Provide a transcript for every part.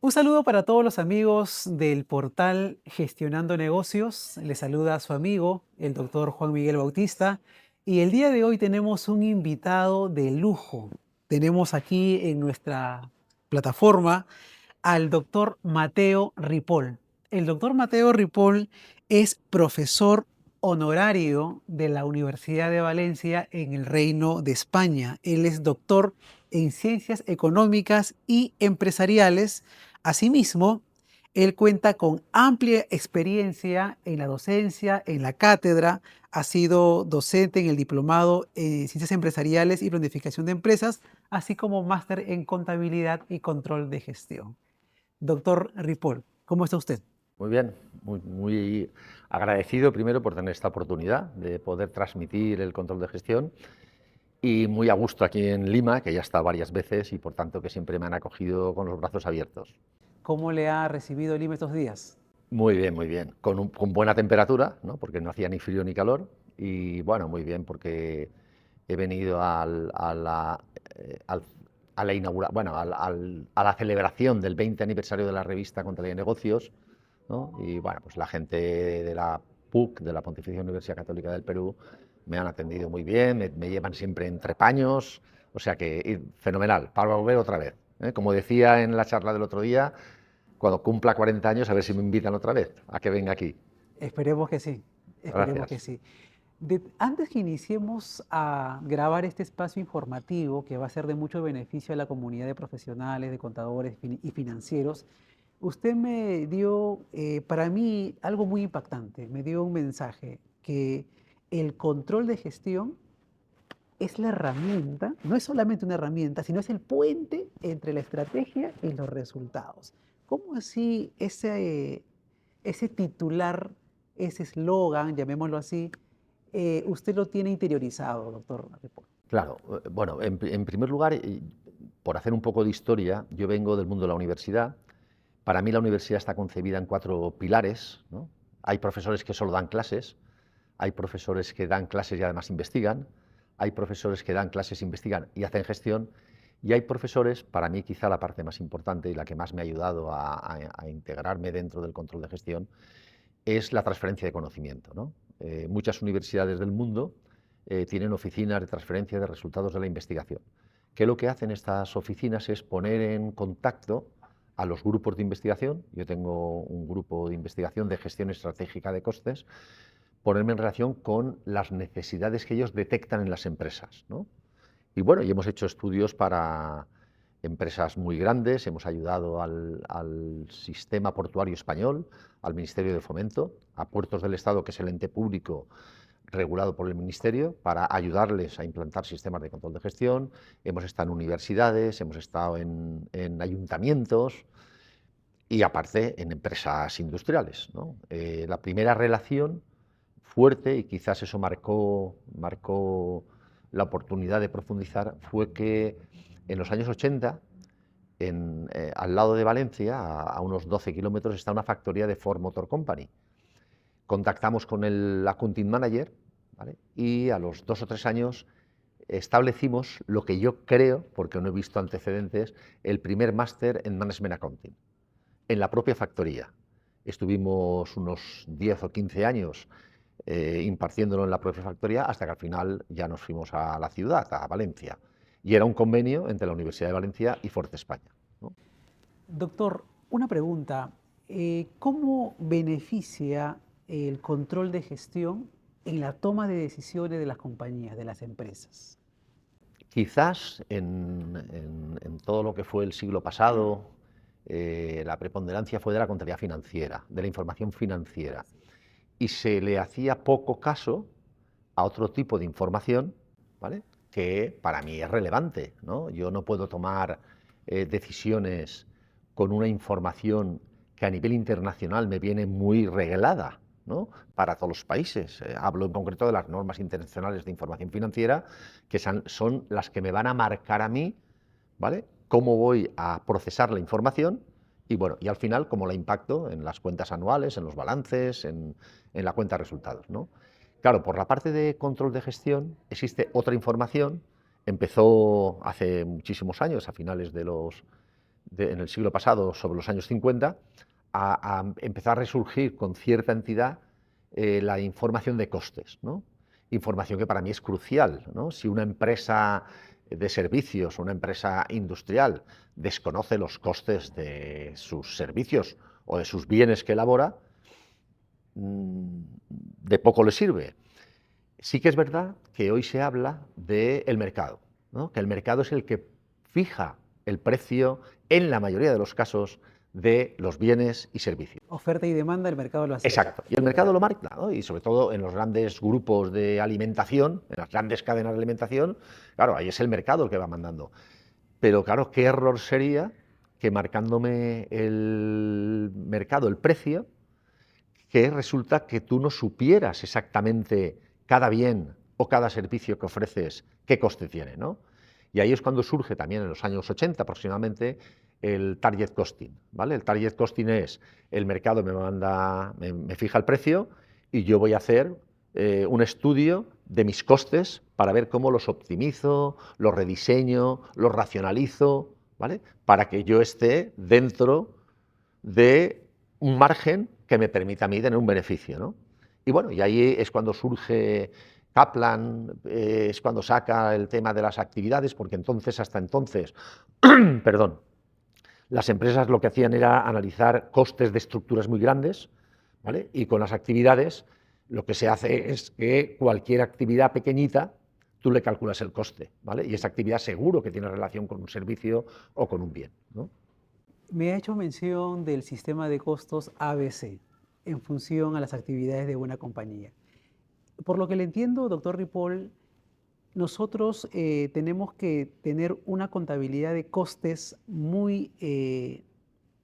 Un saludo para todos los amigos del portal Gestionando Negocios. Les saluda a su amigo, el doctor Juan Miguel Bautista. Y el día de hoy tenemos un invitado de lujo. Tenemos aquí en nuestra plataforma al doctor Mateo Ripoll. El doctor Mateo Ripoll es profesor honorario de la Universidad de Valencia en el Reino de España. Él es doctor en Ciencias Económicas y Empresariales. Asimismo, él cuenta con amplia experiencia en la docencia, en la cátedra, ha sido docente en el diplomado en Ciencias Empresariales y Planificación de Empresas, así como máster en Contabilidad y Control de Gestión. Doctor Ripoll, ¿cómo está usted? Muy bien, muy agradecido primero por tener esta oportunidad de poder transmitir el control de gestión y muy a gusto aquí en Lima, que ya he estado varias veces y por tanto que siempre me han acogido con los brazos abiertos. ¿Cómo le ha recibido Lima estos días? Muy bien, con buena temperatura, ¿no? Porque no hacía ni frío ni calor y bueno, muy bien porque he venido al- a la bueno, a la celebración del 20 aniversario de la revista Contabilidad y Negocios, ¿no? Y bueno, pues la gente de la PUC, de la Pontificia Universidad Católica del Perú, me han atendido muy bien, me llevan siempre entre paños, o sea que fenomenal, para volver otra vez, ¿eh? Como decía en la charla del otro día, cuando cumpla 40 años, a ver si me invitan otra vez a que venga aquí. Esperemos que sí, esperemos que Gracias. sí. Antes que iniciemos a grabar este espacio informativo que va a ser de mucho beneficio a la comunidad de profesionales, de contadores y financieros, usted me dio, para mí, algo muy impactante. Me dio un mensaje que el control de gestión es la herramienta, no es solamente una herramienta, sino es el puente entre la estrategia y los resultados. ¿Cómo así ese titular, ese eslogan, llamémoslo así, usted lo tiene interiorizado, doctor Ripoll? Claro, bueno, en primer lugar, por hacer un poco de historia, yo vengo del mundo de la universidad. Para mí la universidad está concebida en cuatro pilares, ¿no? Hay profesores que solo dan clases, hay profesores que dan clases y además investigan, hay profesores que dan clases, investigan y hacen gestión, y hay profesores, para mí quizá la parte más importante y la que más me ha ayudado a integrarme dentro del control de gestión, es la transferencia de conocimiento, ¿no? Muchas universidades del mundo tienen oficinas de transferencia de resultados de la investigación, que lo que hacen estas oficinas es poner en contacto a los grupos de investigación. Yo tengo un grupo de investigación de gestión estratégica de costes, ponerme en relación con las necesidades que ellos detectan en las empresas, ¿no? Y bueno, y hemos hecho estudios para empresas muy grandes, hemos ayudado al sistema portuario español, al Ministerio de Fomento, a Puertos del Estado, que es el ente público regulado por el Ministerio, para ayudarles a implantar sistemas de control de gestión. Hemos estado en universidades, hemos estado en ayuntamientos y aparte en empresas industriales, ¿no? La primera relación fuerte, y quizás eso marcó la oportunidad de profundizar, fue que en los años 80, al lado de Valencia, a unos 12 kilómetros, está una factoría de Ford Motor Company. Contactamos con el accounting manager, ¿vale? Y a los 2 o 3 años establecimos lo que yo creo, porque no he visto antecedentes, el primer máster en Management Accounting, en la propia factoría. Estuvimos unos 10 o 15 años impartiéndolo en la propia factoría hasta que al final ya nos fuimos a la ciudad, a Valencia. Y era un convenio entre la Universidad de Valencia y Forte España, ¿no? Doctor, una pregunta. ¿Cómo beneficia el control de gestión en la toma de decisiones de las compañías, de las empresas? Quizás en todo lo que fue el siglo pasado, la preponderancia fue de la contabilidad financiera, de la información financiera, y se le hacía poco caso a otro tipo de información, ¿vale? Que para mí es relevante, ¿no? Yo no puedo tomar decisiones con una información que a nivel internacional me viene muy reglada, ¿no? Para todos los países. Hablo en concreto de las normas internacionales de información financiera, que son las que me van a marcar a mí, ¿vale? Cómo voy a procesar la información y, bueno, y al final cómo la impacto en las cuentas anuales, en los balances, en la cuenta de resultados, ¿no? Claro, por la parte de control de gestión existe otra información. Empezó hace muchísimos años, a finales en el siglo pasado, sobre los años 50, a empezar a resurgir con cierta entidad la información de costes, ¿no? Información que para mí es crucial, ¿no? Si una empresa de servicios, una empresa industrial, desconoce los costes de sus servicios o de sus bienes que elabora, de poco le sirve. Sí que es verdad que hoy se habla del mercado, ¿no? Que el mercado es el que fija el precio, en la mayoría de los casos, de los bienes y servicios. Oferta y demanda, el mercado lo acepta. Exacto. Y el mercado lo marca, ¿no? Y sobre todo en los grandes grupos de alimentación, en las grandes cadenas de alimentación, claro, ahí es el mercado el que va mandando. Pero claro, qué error sería que marcándome el mercado, el precio, que resulta que tú no supieras exactamente cada bien o cada servicio que ofreces qué coste tiene, ¿no? Y ahí es cuando surge también en los años 80 aproximadamente el target costing, ¿vale? El target costing es el mercado me fija el precio y yo voy a hacer un estudio de mis costes para ver cómo los optimizo, los rediseño, los racionalizo, ¿vale? Para que yo esté dentro de un margen que me permita a mí tener un beneficio, ¿no? Y bueno, y ahí es cuando surge Kaplan, es cuando saca el tema de las actividades, porque entonces, hasta entonces, perdón, las empresas lo que hacían era analizar costes de estructuras muy grandes, ¿vale? Y con las actividades lo que se hace es que cualquier actividad pequeñita tú le calculas el coste, ¿vale? Y esa actividad seguro que tiene relación con un servicio o con un bien, ¿no? Me ha hecho mención del sistema de costos ABC en función a las actividades de una compañía. Por lo que le entiendo, doctor Ripoll, nosotros tenemos que tener una contabilidad de costes muy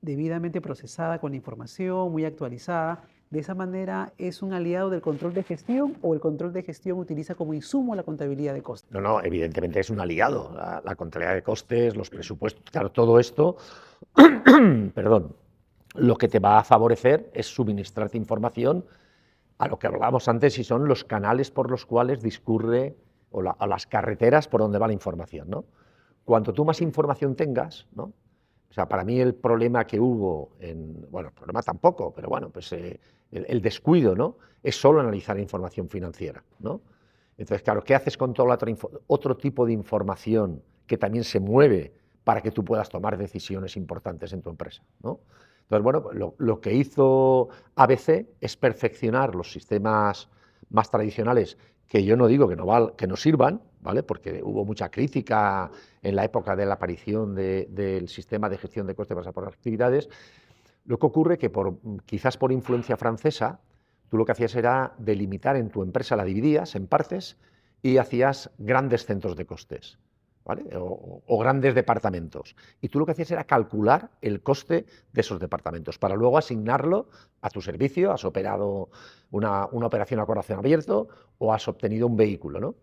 debidamente procesada con la información, muy actualizada. De esa manera, ¿es un aliado del control de gestión o el control de gestión utiliza como insumo la contabilidad de costes? No, no, evidentemente es un aliado. La contabilidad de costes, los presupuestos, claro, todo esto, perdón, lo que te va a favorecer es suministrarte información a lo que hablábamos antes, y son los canales por los cuales discurre o las carreteras por donde va la información, ¿no? Cuanto tú más información tengas, ¿no? O sea, para mí el problema que hubo, bueno, el problema tampoco, pero bueno, pues el descuido, ¿no? Es solo analizar información financiera, ¿no? Entonces, claro, ¿qué haces con todo otro tipo de información que también se mueve para que tú puedas tomar decisiones importantes en tu empresa, ¿no? Entonces, bueno, lo que hizo ABC es perfeccionar los sistemas más tradicionales, que yo no digo que no sirvan, ¿vale? Porque hubo mucha crítica en la época de la aparición del sistema de gestión de costes basado por actividades. Lo que ocurre es que quizás por influencia francesa, tú lo que hacías era delimitar en tu empresa, la dividías en partes y hacías grandes centros de costes, ¿vale? O grandes departamentos. Y tú lo que hacías era calcular el coste de esos departamentos para luego asignarlo a tu servicio. Has operado una operación a corazón abierto o has obtenido un vehículo, ¿no?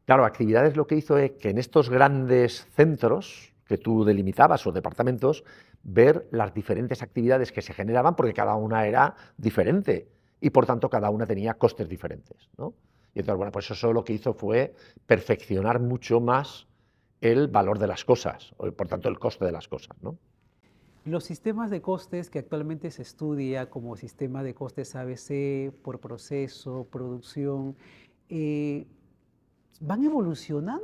Claro, actividades lo que hizo es que en estos grandes centros que tú delimitabas o departamentos, ver las diferentes actividades que se generaban, porque cada una era diferente y por tanto cada una tenía costes diferentes, ¿no? Y entonces, bueno, pues eso lo que hizo fue perfeccionar mucho más el valor de las cosas, o por tanto el coste de las cosas, ¿no? Los sistemas de costes que actualmente se estudia como sistema de costes ABC por proceso, producción, eh, ¿van evolucionando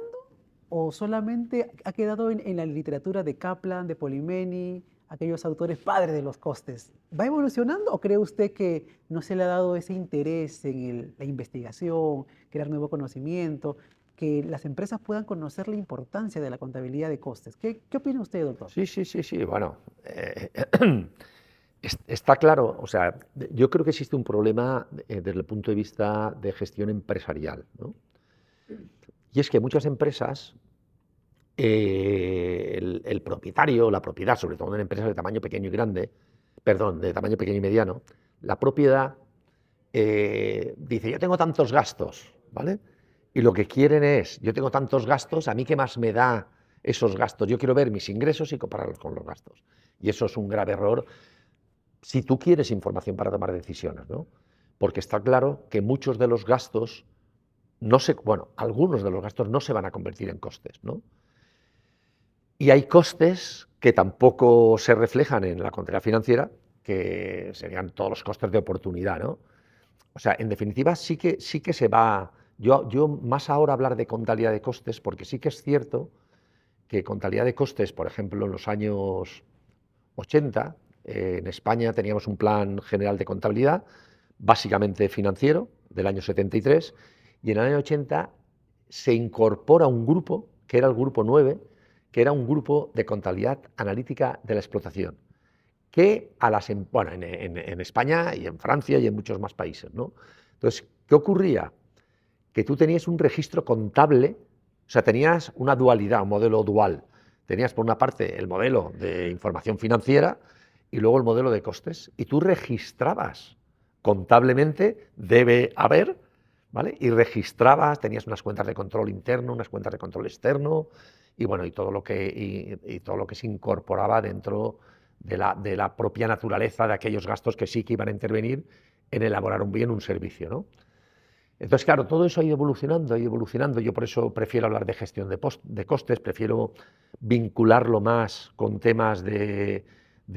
o solamente ha quedado en la literatura de Kaplan, de Polimeni, aquellos autores padres de los costes? ¿Va evolucionando o cree usted que no se le ha dado ese interés en la investigación, crear nuevo conocimiento, que las empresas puedan conocer la importancia de la contabilidad de costes? ¿Qué opina usted, doctor? Sí, sí, sí, sí, bueno, está claro, o sea, yo creo que existe un problema desde el punto de vista de gestión empresarial, ¿no? Y es que muchas empresas, el propietario, la propiedad, sobre todo en empresas de tamaño pequeño y grande, perdón, de tamaño pequeño y mediano, la propiedad dice, yo tengo tantos gastos, ¿vale? Y lo que quieren es, yo tengo tantos gastos, ¿a mí qué más me da esos gastos? Yo quiero ver mis ingresos y compararlos con los gastos. Y eso es un grave error si tú quieres información para tomar decisiones, ¿no? Porque está claro que muchos de los gastos, algunos de los gastos no se van a convertir en costes, ¿no? Y hay costes que tampoco se reflejan en la contabilidad financiera, que serían todos los costes de oportunidad, ¿no? O sea, en definitiva, sí que se va. Yo más ahora hablar de contabilidad de costes, porque sí que es cierto que contabilidad de costes, por ejemplo, en los años 80, en España teníamos un plan general de contabilidad, básicamente financiero, del año 73, y en el año 80 se incorpora un grupo, que era el grupo 9, que era un grupo de contabilidad analítica de la explotación, que bueno, en España y en Francia y en muchos más países, ¿no? Entonces, ¿qué ocurría? Que tú tenías un registro contable, o sea, tenías una dualidad, un modelo dual. Tenías por una parte el modelo de información financiera y luego el modelo de costes, y tú registrabas contablemente, debe haber, ¿vale? Y registrabas, tenías unas cuentas de control interno, unas cuentas de control externo, y bueno, y todo lo que se incorporaba dentro de la propia naturaleza de aquellos gastos que sí que iban a intervenir en elaborar un bien, un servicio, ¿no? Entonces, claro, todo eso ha ido evolucionando, ha ido evolucionando. Yo por eso prefiero hablar de gestión de costes, prefiero vincularlo más con temas de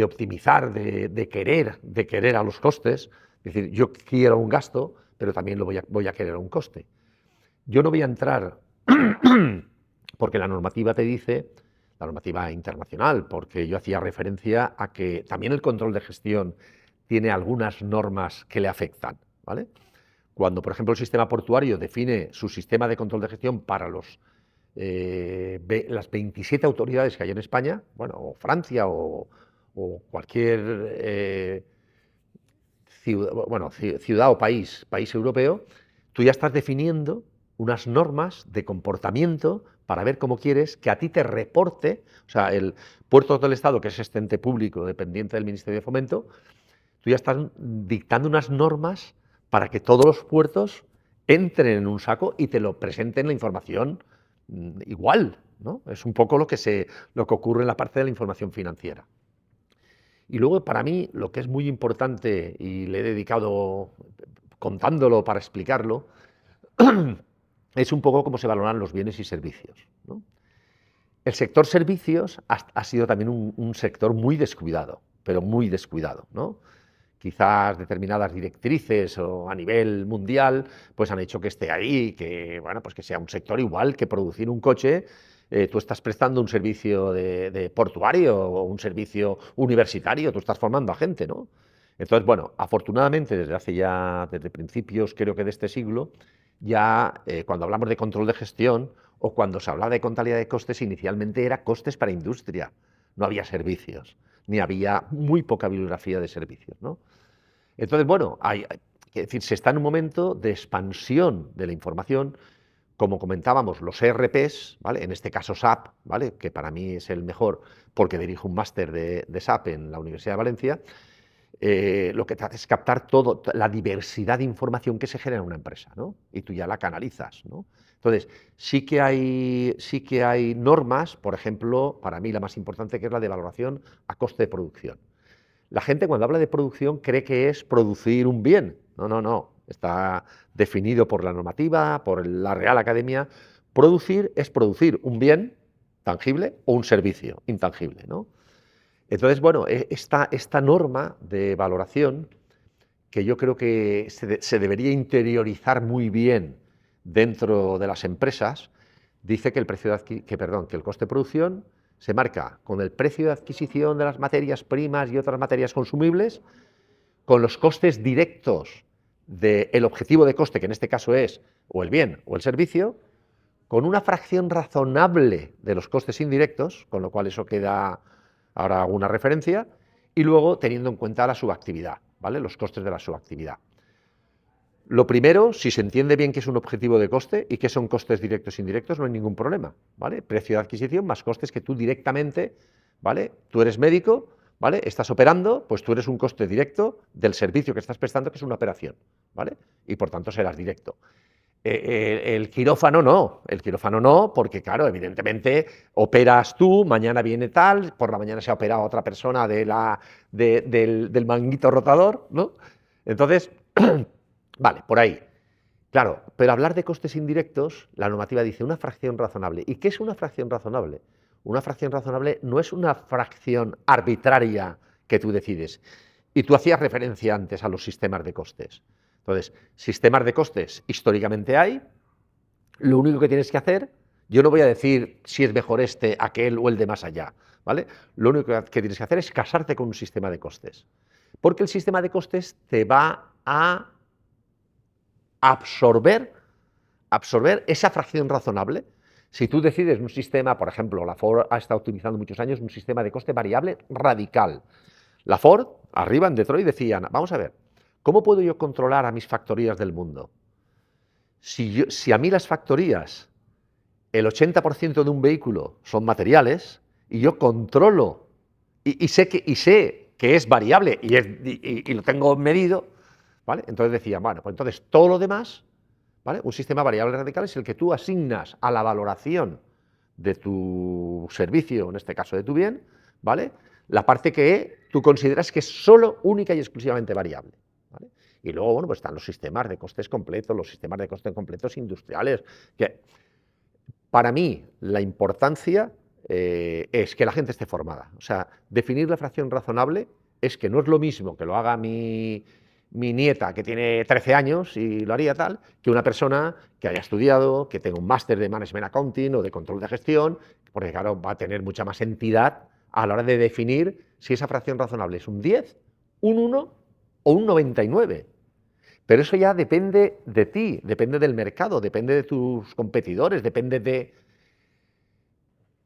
optimizar, de querer a los costes. Es decir, yo quiero un gasto, pero también voy a querer un coste. Yo no voy a entrar, porque la normativa te dice, la normativa internacional, porque yo hacía referencia a que también el control de gestión tiene algunas normas que le afectan, ¿vale? Cuando, por ejemplo, el sistema portuario define su sistema de control de gestión para las 27 autoridades que hay en España, bueno, o Francia o cualquier ciudad o país europeo, tú ya estás definiendo unas normas de comportamiento para ver cómo quieres que a ti te reporte, o sea, el Puertos del Estado, que es este ente público dependiente del Ministerio de Fomento, tú ya estás dictando unas normas para que todos los puertos entren en un saco y te lo presenten la información igual, ¿no? Es un poco lo que ocurre en la parte de la información financiera. Y luego, para mí, lo que es muy importante, y le he dedicado contándolo para explicarlo, es un poco cómo se valoran los bienes y servicios, ¿no? El sector servicios ha sido también un sector muy descuidado, pero muy descuidado, ¿no? Quizás determinadas directrices o a nivel mundial pues han hecho que esté ahí, que bueno, pues que sea un sector igual que producir un coche. Tú estás prestando un servicio de portuario o un servicio universitario, tú estás formando a gente, ¿no? Entonces, bueno, afortunadamente desde principios creo que de este siglo, ya cuando hablamos de control de gestión o cuando se hablaba de contabilidad de costes, inicialmente era costes para industria, no había servicios, ni había muy poca bibliografía de servicios, ¿no? Entonces, bueno, es decir, se está en un momento de expansión de la información, como comentábamos, los ERPs, ¿vale? En este caso SAP, ¿vale? Que para mí es el mejor porque dirijo un máster de SAP en la Universidad de Valencia. Lo que trata es captar toda la diversidad de información que se genera en una empresa, ¿no? Y tú ya la canalizas, ¿no? Entonces, sí que hay normas, por ejemplo, para mí la más importante, que es la de valoración a coste de producción. La gente, cuando habla de producción, cree que es producir un bien. No, no, no. Está definido por la normativa, por la Real Academia. Producir es producir un bien tangible o un servicio intangible, ¿no? Entonces, bueno, esta norma de valoración, que yo creo que se debería interiorizar muy bien dentro de las empresas, dice que que el coste de producción se marca con el precio de adquisición de las materias primas y otras materias consumibles, con los costes directos del objetivo de coste, que en este caso es o el bien o el servicio, con una fracción razonable de los costes indirectos, con lo cual eso queda ahora alguna referencia, y luego teniendo en cuenta la subactividad, ¿vale? Los costes de la subactividad. Lo primero, si se entiende bien qué es un objetivo de coste y qué son costes directos e indirectos, no hay ningún problema, ¿vale? Precio de adquisición más costes que tú directamente, ¿vale? Tú eres médico, ¿vale? Estás operando, pues tú eres un coste directo del servicio que estás prestando, que es una operación, ¿vale? Y por tanto serás directo. El quirófano no, porque claro, evidentemente operas tú, mañana viene tal, por la mañana se ha operado otra persona del manguito rotador, ¿no? Entonces, vale, por ahí. Claro, pero hablar de costes indirectos, la normativa dice una fracción razonable. ¿Y qué es una fracción razonable? una fracción razonable no es una fracción arbitraria que tú decides. Y tú hacías referencia antes a los sistemas de costes. Entonces, sistemas de costes históricamente hay, lo único que tienes que hacer, yo no voy a decir si es mejor este, aquel o el de más allá, ¿vale? Lo único que tienes que hacer es casarte con un sistema de costes. Porque el sistema de costes te va a absorber esa fracción razonable. Si tú decides un sistema, por ejemplo, la Ford ha estado utilizando muchos años un sistema de coste variable radical. La Ford, arriba en Detroit, decían, vamos a ver, ¿cómo puedo yo controlar a mis factorías del mundo? Si a mí las factorías, el 80% de un vehículo son materiales, y yo controlo, y sé que es variable, y lo tengo medido, ¿vale? Entonces decía, bueno, pues entonces todo lo demás, ¿vale? Un sistema variable radical es el que tú asignas a la valoración de tu servicio, en este caso de tu bien, ¿vale? La parte que tú consideras que es solo, única y exclusivamente variable, ¿vale? Y luego, bueno, pues están los sistemas de costes completos, los sistemas de costes completos industriales, que para mí la importancia es que la gente esté formada. O sea, definir la fracción razonable es que no es lo mismo que lo haga mi nieta, que tiene 13 años y lo haría tal, que una persona que haya estudiado, que tenga un máster de Management Accounting o de control de gestión, porque claro, va a tener mucha más entidad a la hora de definir si esa fracción razonable es un 10, un 1 o un 99. Pero eso ya depende de ti, depende del mercado, depende de tus competidores, depende de...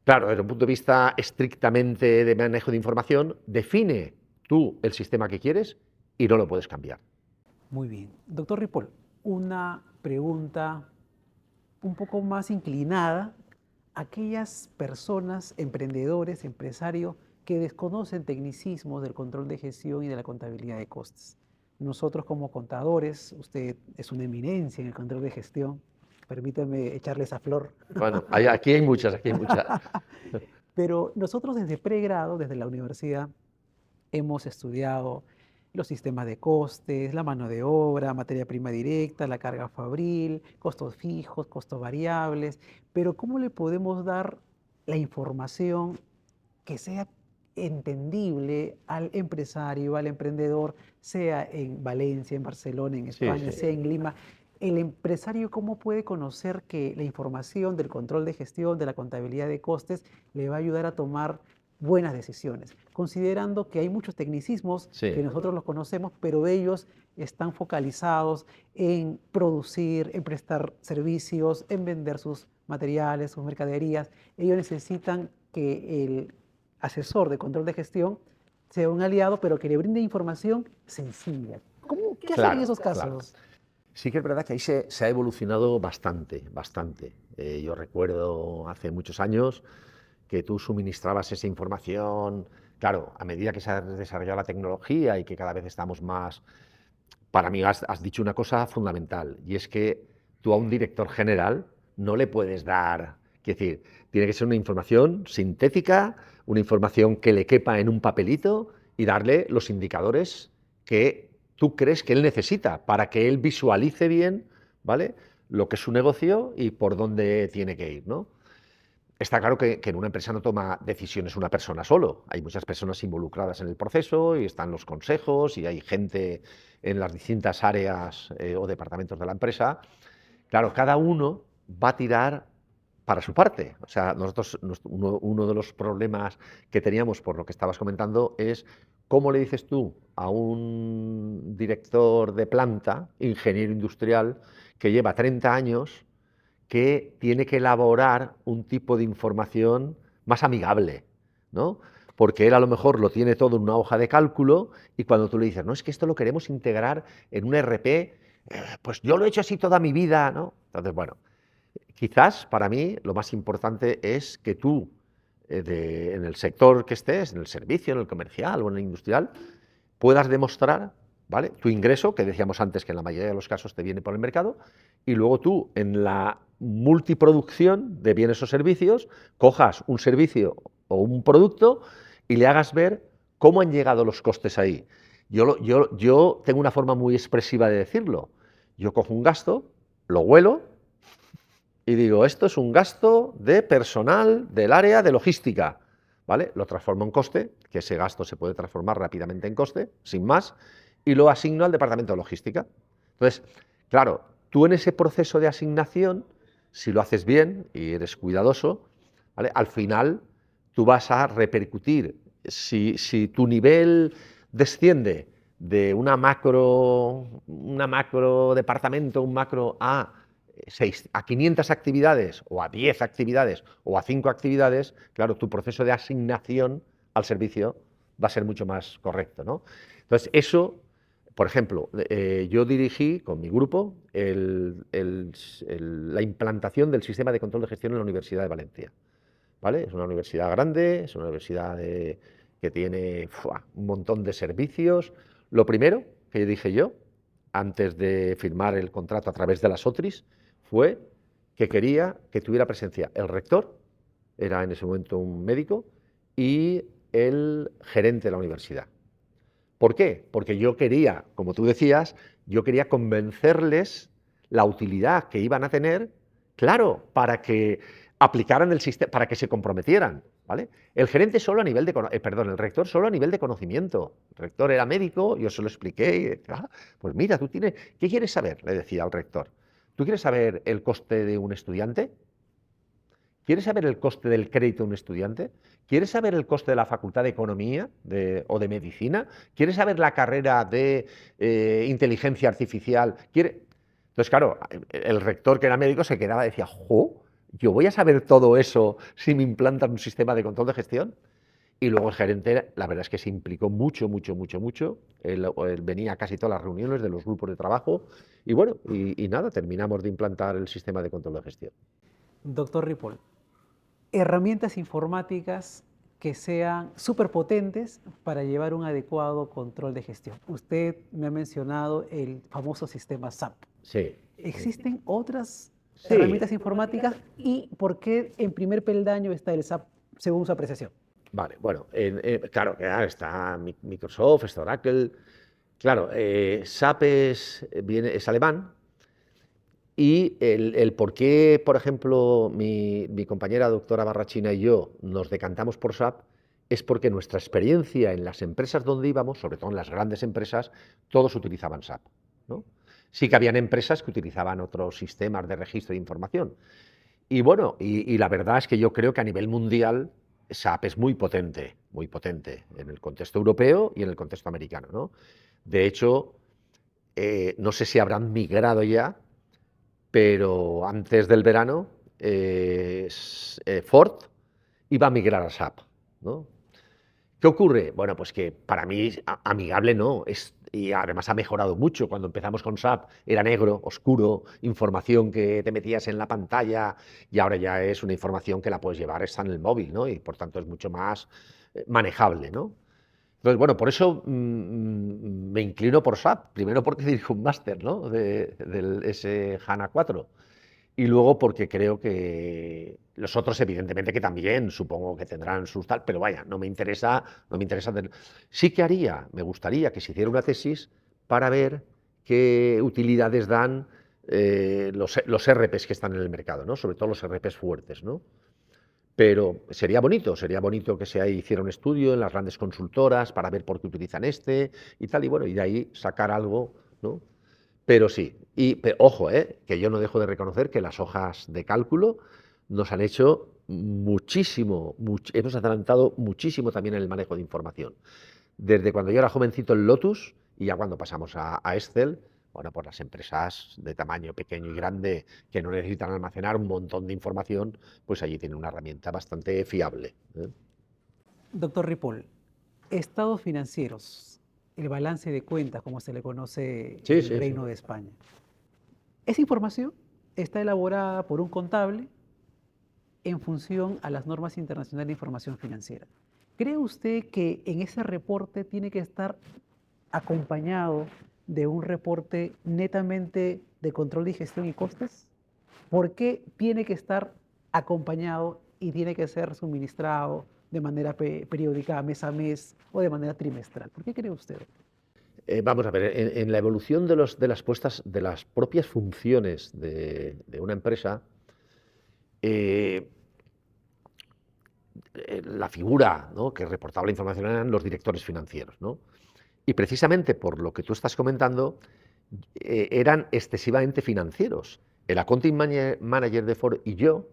Claro, desde un punto de vista estrictamente de manejo de información, define tú el sistema que quieres y no lo puedes cambiar. Muy bien. Doctor Ripoll, una pregunta un poco más inclinada a aquellas personas, emprendedores, empresarios, que desconocen tecnicismos del control de gestión y de la contabilidad de costes. Nosotros como contadores, usted es una eminencia en el control de gestión, permítame echarle esa flor. Bueno, aquí hay muchas, aquí hay muchas. Pero nosotros desde pregrado, desde la universidad, hemos estudiado los sistemas de costes, la mano de obra, materia prima directa, la carga fabril, costos fijos, costos variables, pero ¿cómo le podemos dar la información que sea entendible al empresario, al emprendedor, sea en Valencia, en Barcelona, en Sí, España, sí. sea en Lima? El empresario, ¿cómo puede conocer que la información del control de gestión, de la contabilidad de costes, le va a ayudar a tomar buenas decisiones? Considerando que hay muchos tecnicismos que Sí. nosotros los conocemos, pero ellos están focalizados en producir, en prestar servicios, en vender sus materiales, sus mercaderías. Ellos necesitan que el asesor de control de gestión sea un aliado, pero que le brinde información sencilla. ¿Qué hacer en Claro, esos claro. casos? Sí que es verdad que ahí se ha evolucionado bastante, bastante. Yo recuerdo hace muchos años que tú suministrabas esa información, claro, a medida que se ha desarrollado la tecnología y que cada vez estamos más... Para mí has dicho una cosa fundamental, y es que tú a un director general no le puedes dar, quiero decir, tiene que ser una información sintética, una información que le quepa en un papelito y darle los indicadores que tú crees que él necesita para que él visualice bien, ¿vale?, lo que es su negocio y por dónde tiene que ir, ¿no? Está claro que en una empresa no toma decisiones una persona solo. Hay muchas personas involucradas en el proceso y están los consejos y hay gente en las distintas áreas o departamentos de la empresa. Claro, cada uno va a tirar para su parte. O sea, nosotros, uno de los problemas que teníamos por lo que estabas comentando es cómo le dices tú a un director de planta, ingeniero industrial, que lleva 30 años, que tiene que elaborar un tipo de información más amigable, ¿no? Porque él a lo mejor lo tiene todo en una hoja de cálculo y cuando tú le dices, no, es que esto lo queremos integrar en un RP, pues yo lo he hecho así toda mi vida, ¿no? Entonces, bueno, quizás para mí lo más importante es que tú, en el sector que estés, en el servicio, en el comercial o en el industrial, puedas demostrar, ¿vale?, tu ingreso, que decíamos antes que en la mayoría de los casos te viene por el mercado, y luego tú en la multiproducción de bienes o servicios cojas un servicio o un producto y le hagas ver cómo han llegado los costes ahí. Yo tengo una forma muy expresiva de decirlo. Yo cojo un gasto, lo huelo y digo, esto es un gasto de personal del área de logística, ¿vale? Lo transformo en coste, que ese gasto se puede transformar rápidamente en coste, sin más, y lo asigno al departamento de logística. Entonces, claro, tú en ese proceso de asignación, si lo haces bien y eres cuidadoso, ¿vale? Al final tú vas a repercutir. Si tu nivel desciende de una macro departamento, un macro a 500 actividades o a 10 actividades o a 5 actividades, claro, tu proceso de asignación al servicio va a ser mucho más correcto, ¿no? Entonces, eso, por ejemplo, yo dirigí con mi grupo la implantación del sistema de control de gestión en la Universidad de Valencia, ¿vale? Es una universidad grande, es una universidad que tiene un montón de servicios. Lo primero que dije yo, antes de firmar el contrato a través de las OTRIS, fue que quería que tuviera presencia el rector, era en ese momento un médico, y el gerente de la universidad. ¿Por qué? Porque yo quería, como tú decías, yo quería convencerles la utilidad que iban a tener, claro, para que aplicaran el sistema, para que se comprometieran, ¿vale? El gerente solo a nivel de, perdón, el rector solo a nivel de conocimiento. El rector era médico, yo se lo expliqué y decía, pues mira, tú tienes, ¿qué quieres saber? Le decía al rector. ¿Tú quieres saber el coste de un estudiante? ¿Quieres saber el coste del crédito de un estudiante? ¿Quieres saber el coste de la facultad de Economía o de Medicina? ¿Quieres saber la carrera de Inteligencia Artificial? Entonces, claro, el rector que era médico se quedaba y decía, ¡jo! ¿Yo voy a saber todo eso si me implantan un sistema de control de gestión? Y luego el gerente, la verdad es que se implicó mucho, mucho, mucho, mucho. Él venía a casi todas las reuniones de los grupos de trabajo y bueno, y nada, terminamos de implantar el sistema de control de gestión. Doctor Ripoll, herramientas informáticas que sean súper potentes para llevar un adecuado control de gestión. Usted me ha mencionado el famoso sistema SAP. Sí. ¿Existen otras Sí, herramientas informáticas y por qué en primer peldaño está el SAP según su apreciación? vale, bueno, claro, está Microsoft, está Oracle. Claro, SAP es alemán y el por qué, por ejemplo, mi compañera doctora Barrachina y yo nos decantamos por SAP es porque nuestra experiencia en las empresas donde íbamos, sobre todo en las grandes empresas, todos utilizaban SAP, ¿no? Sí que habían empresas que utilizaban otros sistemas de registro de información. Y bueno, y la verdad es que yo creo que a nivel mundial SAP es muy potente en el contexto europeo y en el contexto americano, ¿no? De hecho, no sé si habrán migrado ya, pero antes del verano Ford iba a migrar a SAP, ¿no? ¿Qué ocurre? Bueno, pues que para mí amigable no, y además ha mejorado mucho. Cuando empezamos con SAP era negro, oscuro, información que te metías en la pantalla y ahora ya es una información que la puedes llevar, está en el móvil, ¿no? Y por tanto es mucho más manejable, ¿no? Entonces, bueno, por eso me inclino por SAP. Primero porque dirijo un máster, ¿no? Del S HANA 4. Y luego porque creo que los otros, evidentemente, que también supongo que tendrán sus tal, pero vaya, no me interesa. Sí que me gustaría que se hiciera una tesis para ver qué utilidades dan los ERPs que están en el mercado, ¿no? Sobre todo los ERPs fuertes, ¿no? Pero sería bonito que se hiciera un estudio en las grandes consultoras para ver por qué utilizan este y tal, y bueno, y de ahí sacar algo, ¿no? Pero sí, pero ojo, que yo no dejo de reconocer que las hojas de cálculo nos han hecho muchísimo, hemos adelantado muchísimo también en el manejo de información. Desde cuando yo era jovencito en Lotus y ya cuando pasamos a Excel, bueno, pues las empresas de tamaño pequeño y grande que no necesitan almacenar un montón de información, pues allí tienen una herramienta bastante fiable, ¿eh? Doctor Ripoll, estados financieros, el balance de cuentas, como se le conoce Sí, en el sí, sí. Reino de España. Esa información está elaborada por un contable en función a las normas internacionales de información financiera. ¿Cree usted que en ese reporte tiene que estar acompañado de un reporte netamente de control y gestión y costes? ¿Por qué tiene que estar acompañado y tiene que ser suministrado de manera periódica, mes a mes o de manera trimestral? ¿Por qué cree usted? Vamos a ver, en la evolución de las propias funciones de una empresa, eh, la figura, ¿no?, que reportaba la información eran los directores financieros, ¿no? Y precisamente por lo que tú estás comentando, eran excesivamente financieros. El accounting manager de Ford y yo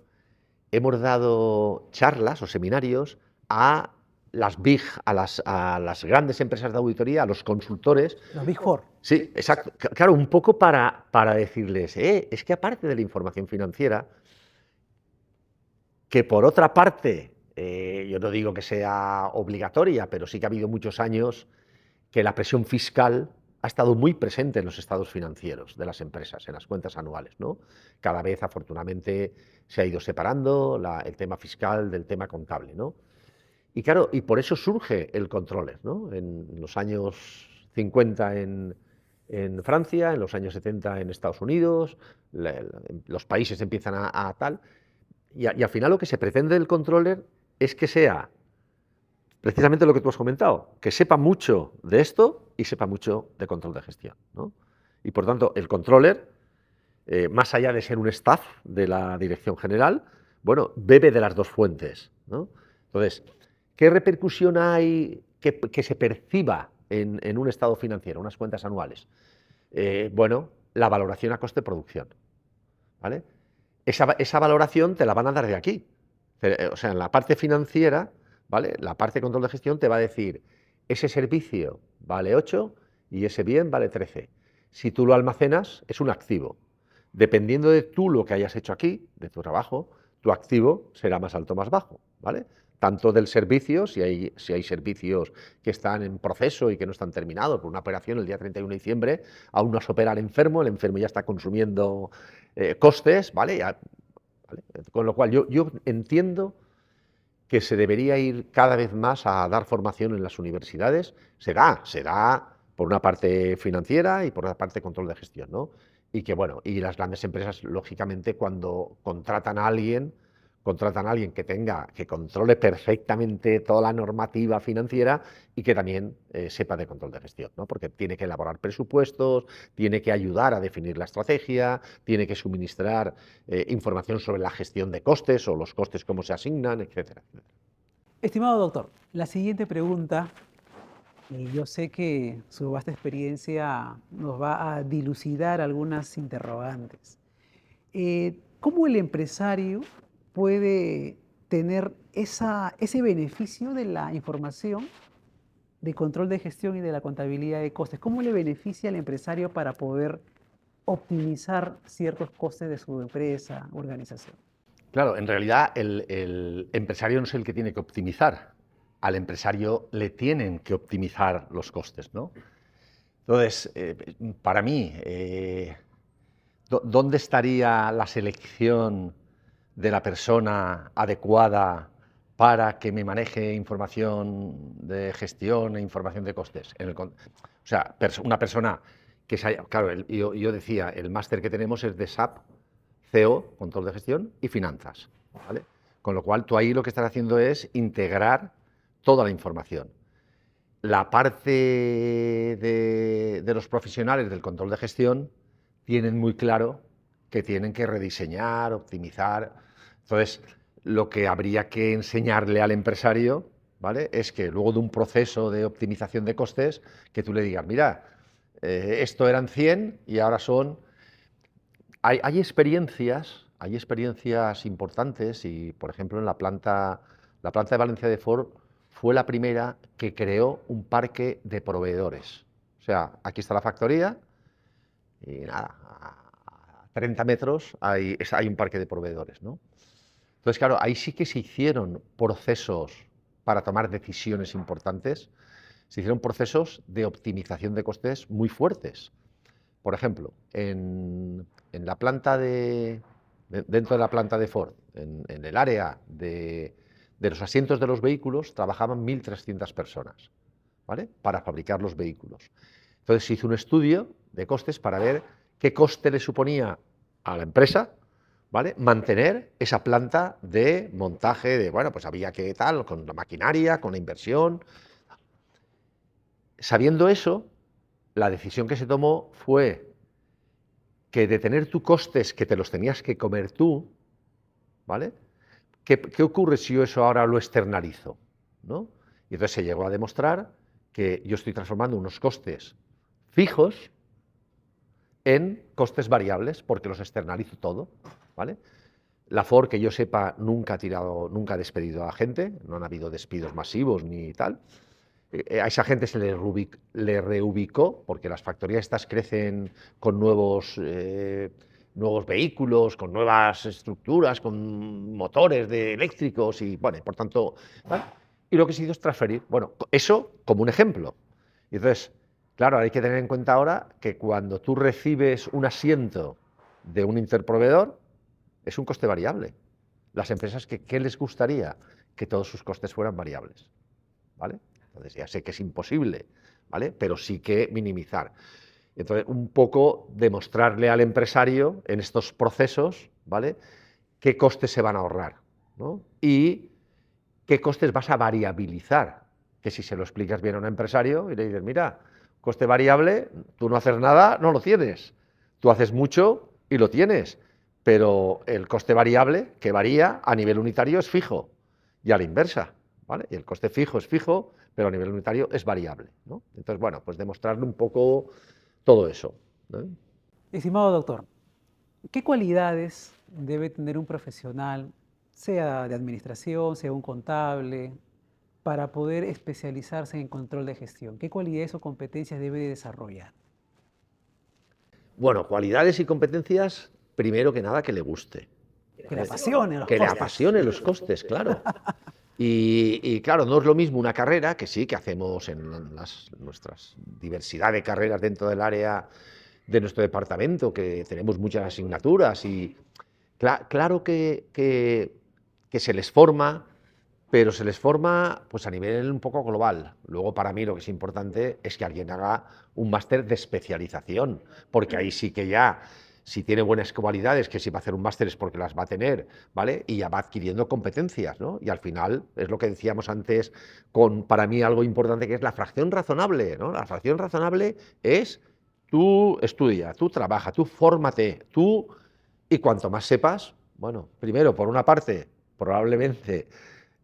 hemos dado charlas o seminarios a las big, a las grandes empresas de auditoría, a los consultores. Los Big Four. Sí, exacto. Claro, un poco para decirles, es que aparte de la información financiera, que por otra parte, yo no digo que sea obligatoria, pero sí que ha habido muchos años que la presión fiscal ha estado muy presente en los estados financieros de las empresas, en las cuentas anuales, ¿no? Cada vez, afortunadamente, se ha ido separando el tema fiscal del tema contable, ¿no? Y claro, y por eso surge el controller, ¿no? En los años 50 en Francia, en los años 70 en Estados Unidos, los países empiezan a tal, y al final lo que se pretende del controller es que sea precisamente lo que tú has comentado, que sepa mucho de esto y sepa mucho de control de gestión, ¿no? Y por tanto, el controller, más allá de ser un staff de la dirección general, bueno, bebe de las dos fuentes, ¿no? Entonces, ¿qué repercusión hay que se perciba en un estado financiero, unas cuentas anuales? Bueno, la valoración a coste de producción, ¿vale? Esa valoración te la van a dar de aquí. O sea, en la parte financiera, ¿vale?, la parte de control de gestión te va a decir, ese servicio vale 8 y ese bien vale 13. Si tú lo almacenas, es un activo. Dependiendo de tú lo que hayas hecho aquí, de tu trabajo, tu activo será más alto o más bajo, ¿vale? Tanto del servicio, si hay servicios que están en proceso y que no están terminados por una operación el día 31 de diciembre, aún no se opera al enfermo, el enfermo ya está consumiendo costes, ¿vale? ¿Vale? Con lo cual yo entiendo que se debería ir cada vez más a dar formación en las universidades. Se da por una parte financiera y por otra parte control de gestión, ¿no? Y que bueno, y las grandes empresas, lógicamente, cuando contratan a alguien que controle perfectamente toda la normativa financiera y que también sepa de control de gestión, ¿no? Porque tiene que elaborar presupuestos, tiene que ayudar a definir la estrategia, tiene que suministrar información sobre la gestión de costes o los costes cómo se asignan, etcétera, etcétera. Estimado doctor, la siguiente pregunta, y yo sé que su vasta experiencia nos va a dilucidar algunas interrogantes. ¿Cómo el empresario puede tener ese beneficio de la información de control de gestión y de la contabilidad de costes? ¿Cómo le beneficia al empresario para poder optimizar ciertos costes de su empresa, organización? Claro, en realidad el empresario no es el que tiene que optimizar. Al empresario le tienen que optimizar los costes, ¿no? Entonces, para mí, ¿dónde estaría la selección de la persona adecuada para que me maneje información de gestión e información de costes? O sea, una persona que se haya... Claro, yo decía, el máster que tenemos es de SAP, CEO, control de gestión, y finanzas, ¿vale? Con lo cual, tú ahí lo que estás haciendo es integrar toda la información. La parte de los profesionales del control de gestión tienen muy claro que tienen que rediseñar, optimizar. Entonces, lo que habría que enseñarle al empresario, ¿vale?, es que luego de un proceso de optimización de costes, que tú le digas, mira, esto eran 100 y ahora son... Hay experiencias importantes y, por ejemplo, en la planta de Valencia de Ford fue la primera que creó un parque de proveedores. O sea, aquí está la factoría y nada, a 30 metros hay un parque de proveedores, ¿no? Entonces, claro, ahí sí que se hicieron procesos para tomar decisiones importantes, se hicieron procesos de optimización de costes muy fuertes. Por ejemplo, la planta dentro de la planta de Ford, en el área de los asientos de los vehículos, trabajaban 1.300 personas, ¿vale?, para fabricar los vehículos. Entonces se hizo un estudio de costes para ver qué coste le suponía a la empresa, ¿vale?, mantener esa planta de montaje de, bueno, pues había que tal, con la maquinaria, con la inversión. Sabiendo eso, la decisión que se tomó fue que de tener tú costes que te los tenías que comer tú, ¿vale? ¿Qué ocurre si yo eso ahora lo externalizo? ¿No? Y entonces se llegó a demostrar que yo estoy transformando unos costes fijos en costes variables, porque los externalizo todo, ¿vale? La Ford, que yo sepa, nunca ha despedido a gente, no han habido despidos masivos ni tal. A esa gente se le reubicó, porque las factorías estas crecen con nuevos vehículos, con nuevas estructuras, con motores eléctricos y, bueno, por tanto, ¿vale? Y lo que se hizo es transferir. Bueno, eso como un ejemplo. Y entonces, claro, hay que tener en cuenta ahora que cuando tú recibes un asiento de un interproveedor, es un coste variable. Las empresas, ¿qué les gustaría? Que todos sus costes fueran variables, ¿vale? Entonces ya sé que es imposible, ¿vale? Pero sí que minimizar. Entonces, un poco demostrarle al empresario en estos procesos, ¿vale? Qué costes se van a ahorrar, ¿no? Y qué costes vas a variabilizar. Que si se lo explicas bien a un empresario y le dices, mira, coste variable, tú no haces nada, no lo tienes. Tú haces mucho y lo tienes. Pero el coste variable, que varía a nivel unitario, es fijo. Y a la inversa, ¿vale? Y el coste fijo es fijo, pero a nivel unitario es variable, ¿no? Entonces, bueno, pues demostrarle un poco todo eso, ¿no? Estimado doctor, ¿qué cualidades debe tener un profesional, sea de administración, sea un contable, para poder especializarse en control de gestión? ¿Qué cualidades o competencias debe de desarrollar? Bueno, cualidades y competencias, primero que nada, que le guste. Que le apasionen los Que le costes. apasione los costes, claro. Y claro, no es lo mismo una carrera, que sí, que hacemos en nuestras diversidad de carreras dentro del área de nuestro departamento, que tenemos muchas asignaturas y claro que se les forma, pero se les forma pues a nivel un poco global. Luego, para mí, lo que es importante es que alguien haga un máster de especialización, porque ahí sí que ya, si tiene buenas cualidades, que si va a hacer un máster es porque las va a tener, ¿vale? Y ya va adquiriendo competencias, ¿no? Y al final, es lo que decíamos antes, para mí algo importante, que es la fracción razonable, ¿no? La fracción razonable es tú estudia, tú trabaja, tú fórmate, y cuanto más sepas, bueno, primero, por una parte, probablemente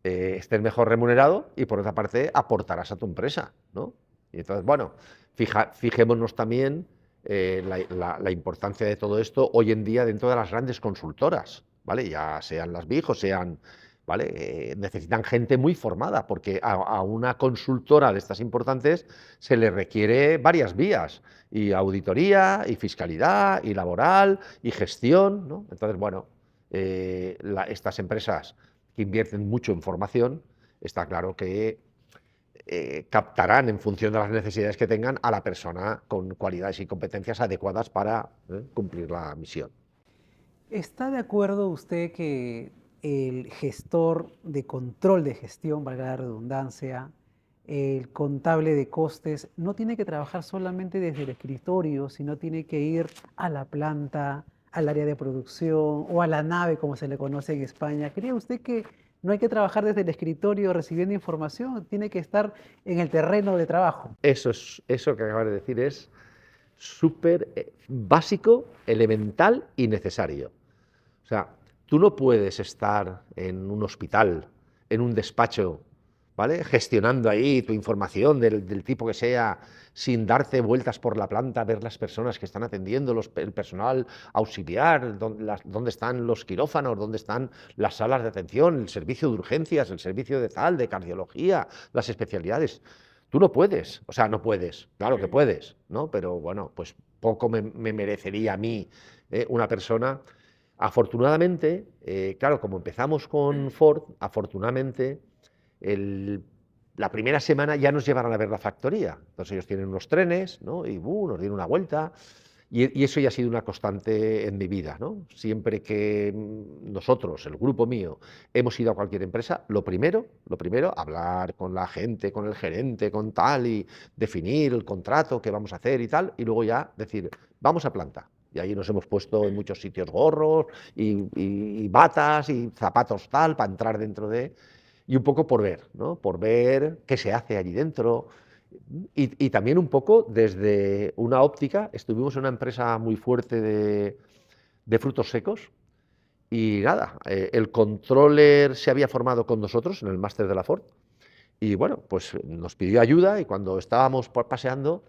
estés mejor remunerado y por otra parte aportarás a tu empresa, ¿no? Y entonces, bueno, fijémonos también la importancia de todo esto hoy en día dentro de las grandes consultoras, ¿vale? Ya sean las Big o sean, ¿vale? Necesitan gente muy formada porque a una consultora de estas importantes se le requiere varias vías, y auditoría, y fiscalidad, y laboral, y gestión, ¿no? Entonces, bueno, estas empresas que invierten mucho en formación, está claro que captarán en función de las necesidades que tengan a la persona con cualidades y competencias adecuadas para cumplir la misión. ¿Está de acuerdo usted que el gestor de control de gestión, valga la redundancia, el contable de costes, no tiene que trabajar solamente desde el escritorio, sino tiene que ir a la planta, al área de producción o a la nave, como se le conoce en España? ¿Cree usted que no hay que trabajar desde el escritorio recibiendo información? Tiene que estar en el terreno de trabajo. Eso que acabas de decir es súper básico, elemental y necesario. O sea, tú no puedes estar en un hospital, en un despacho, ¿vale? Gestionando ahí tu información del tipo que sea, sin darte vueltas por la planta, ver las personas que están atendiendo, el personal auxiliar, dónde están los quirófanos, dónde están las salas de atención, el servicio de urgencias, el servicio de de cardiología, las especialidades. Tú no puedes, o sea, no puedes, claro que puedes, ¿no? Pero bueno, pues poco me merecería a mí una persona. Afortunadamente, claro, como empezamos con Ford, afortunadamente, el- la primera semana ya nos llevaron a ver la factoría. Entonces ellos tienen unos trenes, ¿no? Y nos dieron una vuelta. Y eso ya ha sido una constante en mi vida, ¿no? Siempre que nosotros, el grupo mío, hemos ido a cualquier empresa, lo primero, hablar con la gente, con el gerente, con tal, y definir el contrato que vamos a hacer y tal, y luego ya decir, vamos a planta. Y ahí nos hemos puesto en muchos sitios gorros y batas y zapatos tal para entrar dentro y un poco por ver, ¿no? Por ver qué se hace allí dentro. Y también un poco desde una óptica, estuvimos en una empresa muy fuerte de frutos secos Y nada, el controller se había formado con nosotros en el máster de la Ford y bueno, pues nos pidió ayuda y cuando estábamos paseando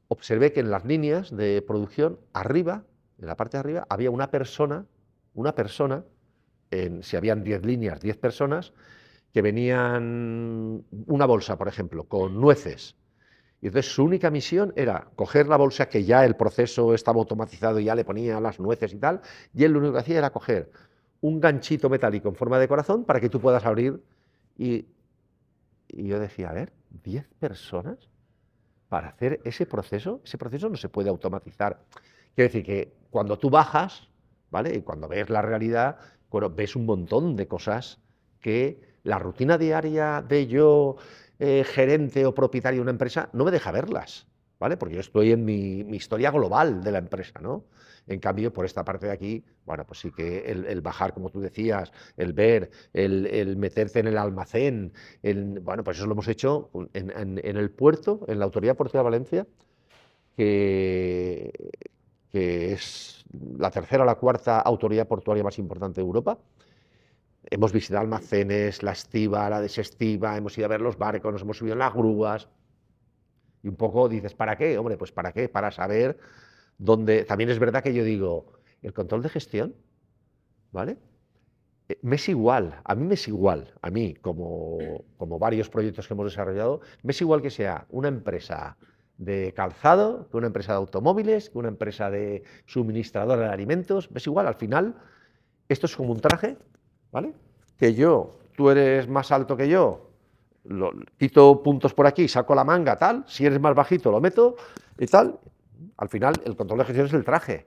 observé que en las líneas de producción arriba, en la parte de arriba, había una persona, si habían 10 líneas, 10 personas, que venían una bolsa, por ejemplo, con nueces. Y entonces su única misión era coger la bolsa, que ya el proceso estaba automatizado y ya le ponía las nueces y tal, y él lo único que hacía era coger un ganchito metálico en forma de corazón para que tú puedas abrir. Y, y yo decía, a ver, 10 personas para hacer ese proceso no se puede automatizar. Quiero decir que cuando tú bajas, ¿vale? Y cuando ves la realidad, bueno, ves un montón de cosas que la rutina diaria de yo, gerente o propietario de una empresa, no me deja verlas, ¿vale? Porque yo estoy en mi historia global de la empresa, ¿no? En cambio, por esta parte de aquí, bueno, pues sí que el bajar, como tú decías, el ver, el meterte en el almacén, bueno, pues eso lo hemos hecho en el puerto, en la Autoridad Portuaria de Valencia, que, que es la tercera o la cuarta autoridad portuaria más importante de Europa. Hemos visitado almacenes, la estiva, la desestiva, hemos ido a ver los barcos, nos hemos subido en las grúas. Y un poco dices, ¿para qué? Hombre, pues ¿para qué? Para saber dónde. También es verdad que yo digo, el control de gestión, ¿vale? Me es igual, a mí me es igual, a mí, como varios proyectos que hemos desarrollado, me es igual que sea una empresa de calzado, que una empresa de automóviles, que una empresa de suministradora de alimentos, me es igual, al final, esto es como un traje, ¿vale? Que tú eres más alto que yo, quito puntos por aquí, saco la manga, tal, si eres más bajito lo meto y tal. Al final, el control de gestión es el traje,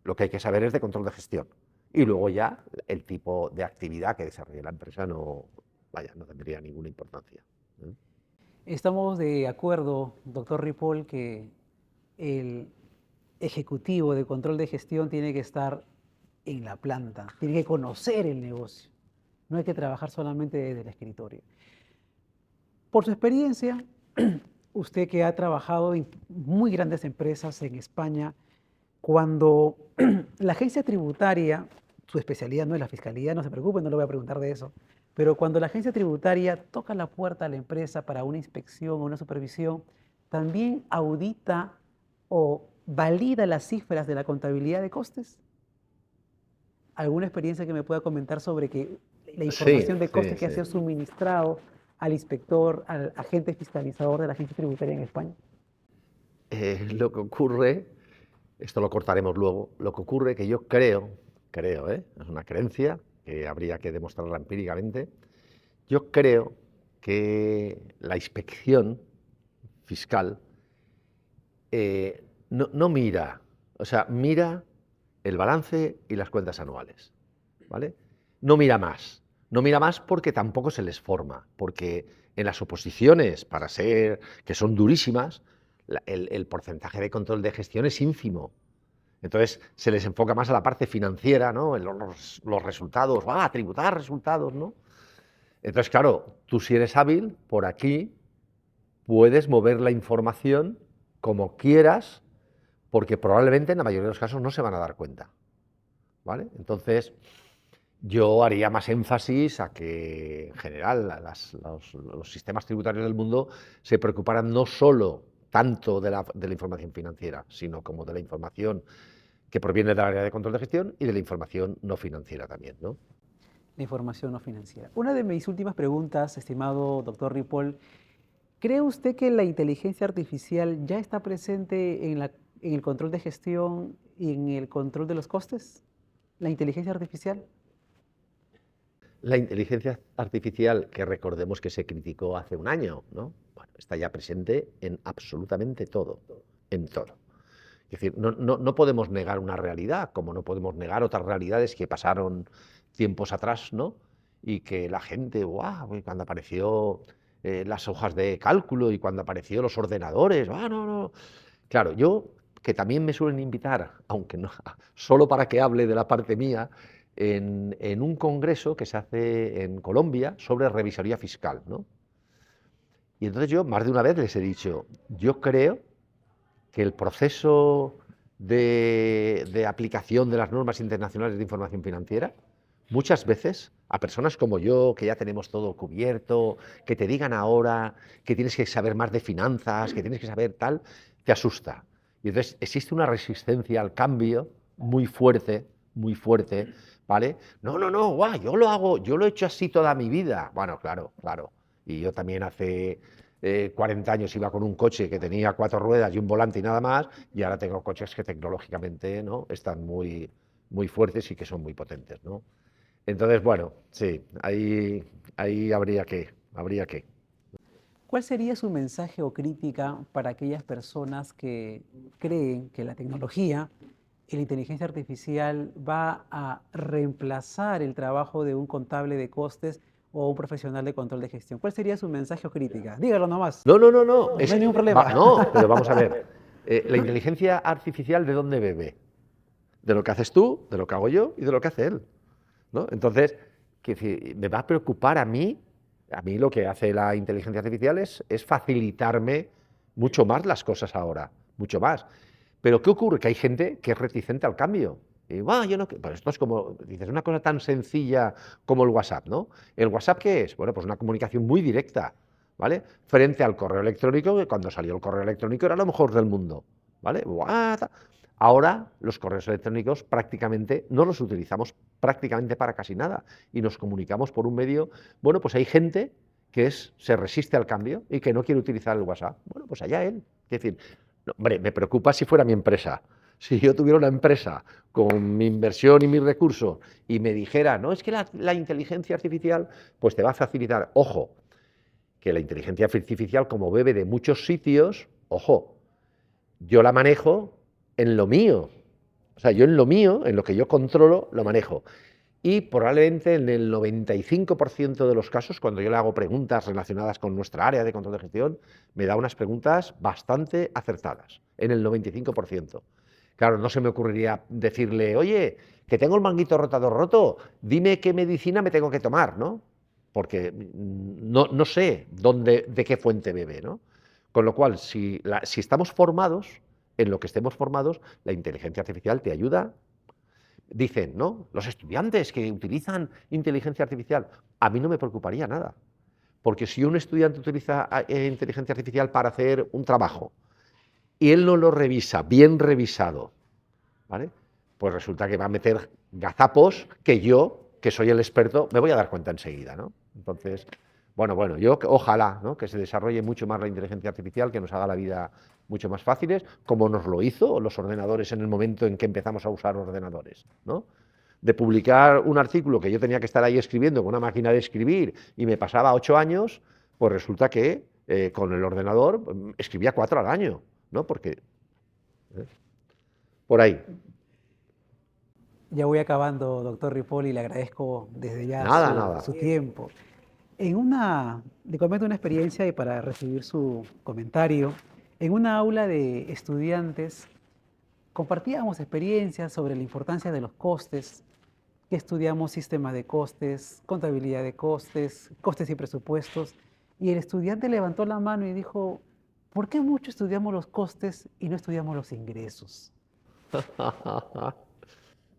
lo que hay que saber es de control de gestión. Y luego ya el tipo de actividad que desarrolle la empresa no, vaya, no tendría ninguna importancia. Estamos de acuerdo, doctor Ripoll, que el ejecutivo de control de gestión tiene que estar en la planta, tiene que conocer el negocio. No hay que trabajar solamente desde el escritorio. Por su experiencia, usted que ha trabajado en muy grandes empresas en España, cuando la agencia tributaria, su especialidad no es la fiscalía, no se preocupe, no le voy a preguntar de eso, pero cuando la agencia tributaria toca la puerta a la empresa para una inspección o una supervisión, también audita o valida las cifras de la contabilidad de costes. ¿Alguna experiencia que me pueda comentar sobre que la Sí, información de sí, costes que ha sí. sido suministrado al inspector, al agente fiscalizador de la agencia tributaria en España? Lo que ocurre, esto lo cortaremos luego, lo que ocurre que yo creo, es una creencia que habría que demostrarla empíricamente, yo creo que la inspección fiscal no mira, o sea, mira el balance y las cuentas anuales, ¿vale? No mira más. No mira más porque tampoco se les forma, porque en las oposiciones, que son durísimas, el porcentaje de control de gestión es ínfimo. Entonces se les enfoca más a la parte financiera, ¿no? En los resultados, a tributar resultados, ¿no? Entonces, claro, tú si eres hábil, por aquí puedes mover la información como quieras, porque probablemente en la mayoría de los casos no se van a dar cuenta, ¿vale? Entonces, yo haría más énfasis a que, en general, los sistemas tributarios del mundo se preocuparan no solo tanto de la información financiera, sino como de la información que proviene del área de control de gestión y de la información no financiera también, ¿no? La información no financiera. Una de mis últimas preguntas, estimado doctor Ripoll, ¿cree usted que la inteligencia artificial ya está presente en el control de gestión y en el control de los costes? ¿La inteligencia artificial? La inteligencia artificial, que recordemos que se criticó hace un año, ¿no? Bueno, está ya presente en absolutamente todo, en todo. Es decir, no podemos negar una realidad, como no podemos negar otras realidades que pasaron tiempos atrás, ¿no? Y que la gente, ¡guau! Cuando apareció las hojas de cálculo y cuando apareció los ordenadores, ¡ah, no, no! Claro, yo, que también me suelen invitar, aunque no, solo para que hable de la parte mía, en un congreso que se hace en Colombia sobre revisoría fiscal, ¿no? Y entonces yo más de una vez les he dicho, yo creo que el proceso de aplicación de las normas internacionales de información financiera, muchas veces a personas como yo, que ya tenemos todo cubierto, que te digan ahora que tienes que saber más de finanzas, que tienes que saber tal, te asusta. Y entonces existe una resistencia al cambio muy fuerte, ¿vale? No, no, no, guau, yo lo hago, yo lo he hecho así toda mi vida. Bueno, claro, claro. Y yo también hace 40 años iba con un coche que tenía 4 ruedas y un volante y nada más, y ahora tengo coches que tecnológicamente, ¿no?, están muy fuertes y que son muy potentes, ¿no? Entonces, bueno, sí, ahí habría que. ¿Cuál sería su mensaje o crítica para aquellas personas que creen que la tecnología y la inteligencia artificial va a reemplazar el trabajo de un contable de costes o un profesional de control de gestión? ¿Cuál sería su mensaje o crítica? Dígalo nomás, No, no, no, no, no hay ningún problema. no, pero vamos a ver, la inteligencia artificial, ¿de dónde bebe? De lo que haces tú, de lo que hago yo y de lo que hace él, ¿no? Entonces, me va a preocupar a mí lo que hace la inteligencia artificial es facilitarme mucho más las cosas ahora, mucho más. Pero ¿qué ocurre? Que hay gente que es reticente al cambio. Y, yo no, pues esto es como, dices, una cosa tan sencilla como el WhatsApp, ¿no? ¿El WhatsApp qué es? Bueno, pues una comunicación muy directa, ¿vale? Frente al correo electrónico, que cuando salió el correo electrónico era lo mejor del mundo, ¿vale? Ahora los correos electrónicos prácticamente no los utilizamos prácticamente para casi nada y nos comunicamos por un medio. Bueno, pues hay gente que se resiste al cambio y que no quiere utilizar el WhatsApp. Bueno, pues allá él. Es decir, no, hombre, me preocupa si fuera mi empresa. Si yo tuviera una empresa con mi inversión y mis recursos y me dijera, no, es que la inteligencia artificial pues te va a facilitar. Ojo, que la inteligencia artificial, como bebe de muchos sitios, ojo, yo la manejo en lo mío. O sea, yo en lo mío, en lo que yo controlo, lo manejo. Y probablemente en el 95% de los casos, cuando yo le hago preguntas relacionadas con nuestra área de control de gestión, me da unas preguntas bastante acertadas, en el 95%. Claro, no se me ocurriría decirle, oye, que tengo el manguito rotador roto, dime qué medicina me tengo que tomar, ¿no? Porque no sé de qué fuente bebe, ¿no? Con lo cual, si estamos formados, en lo que estemos formados, la inteligencia artificial te ayuda. Dicen, ¿no? Los estudiantes que utilizan inteligencia artificial, a mí no me preocuparía nada. Porque si un estudiante utiliza inteligencia artificial para hacer un trabajo y él no lo revisa, bien revisado, ¿vale? Pues resulta que va a meter gazapos que yo, que soy el experto, me voy a dar cuenta enseguida, ¿no? Entonces, bueno, yo ojalá, ¿no?, que se desarrolle mucho más la inteligencia artificial, que nos haga la vida mucho más fáciles, como nos lo hizo los ordenadores en el momento en que empezamos a usar ordenadores, ¿no? De publicar un artículo que yo tenía que estar ahí escribiendo con una máquina de escribir y me pasaba 8 años, pues resulta que con el ordenador escribía 4 al año, ¿no? Porque por ahí. Ya voy acabando, doctor Ripoll, y le agradezco desde ya Nada, su nada. tiempo. Le comento una experiencia y para recibir su comentario. En una aula de estudiantes compartíamos experiencias sobre la importancia de los costes, que estudiamos sistemas de costes, contabilidad de costes, costes y presupuestos, y el estudiante levantó la mano y dijo, ¿por qué mucho estudiamos los costes y no estudiamos los ingresos?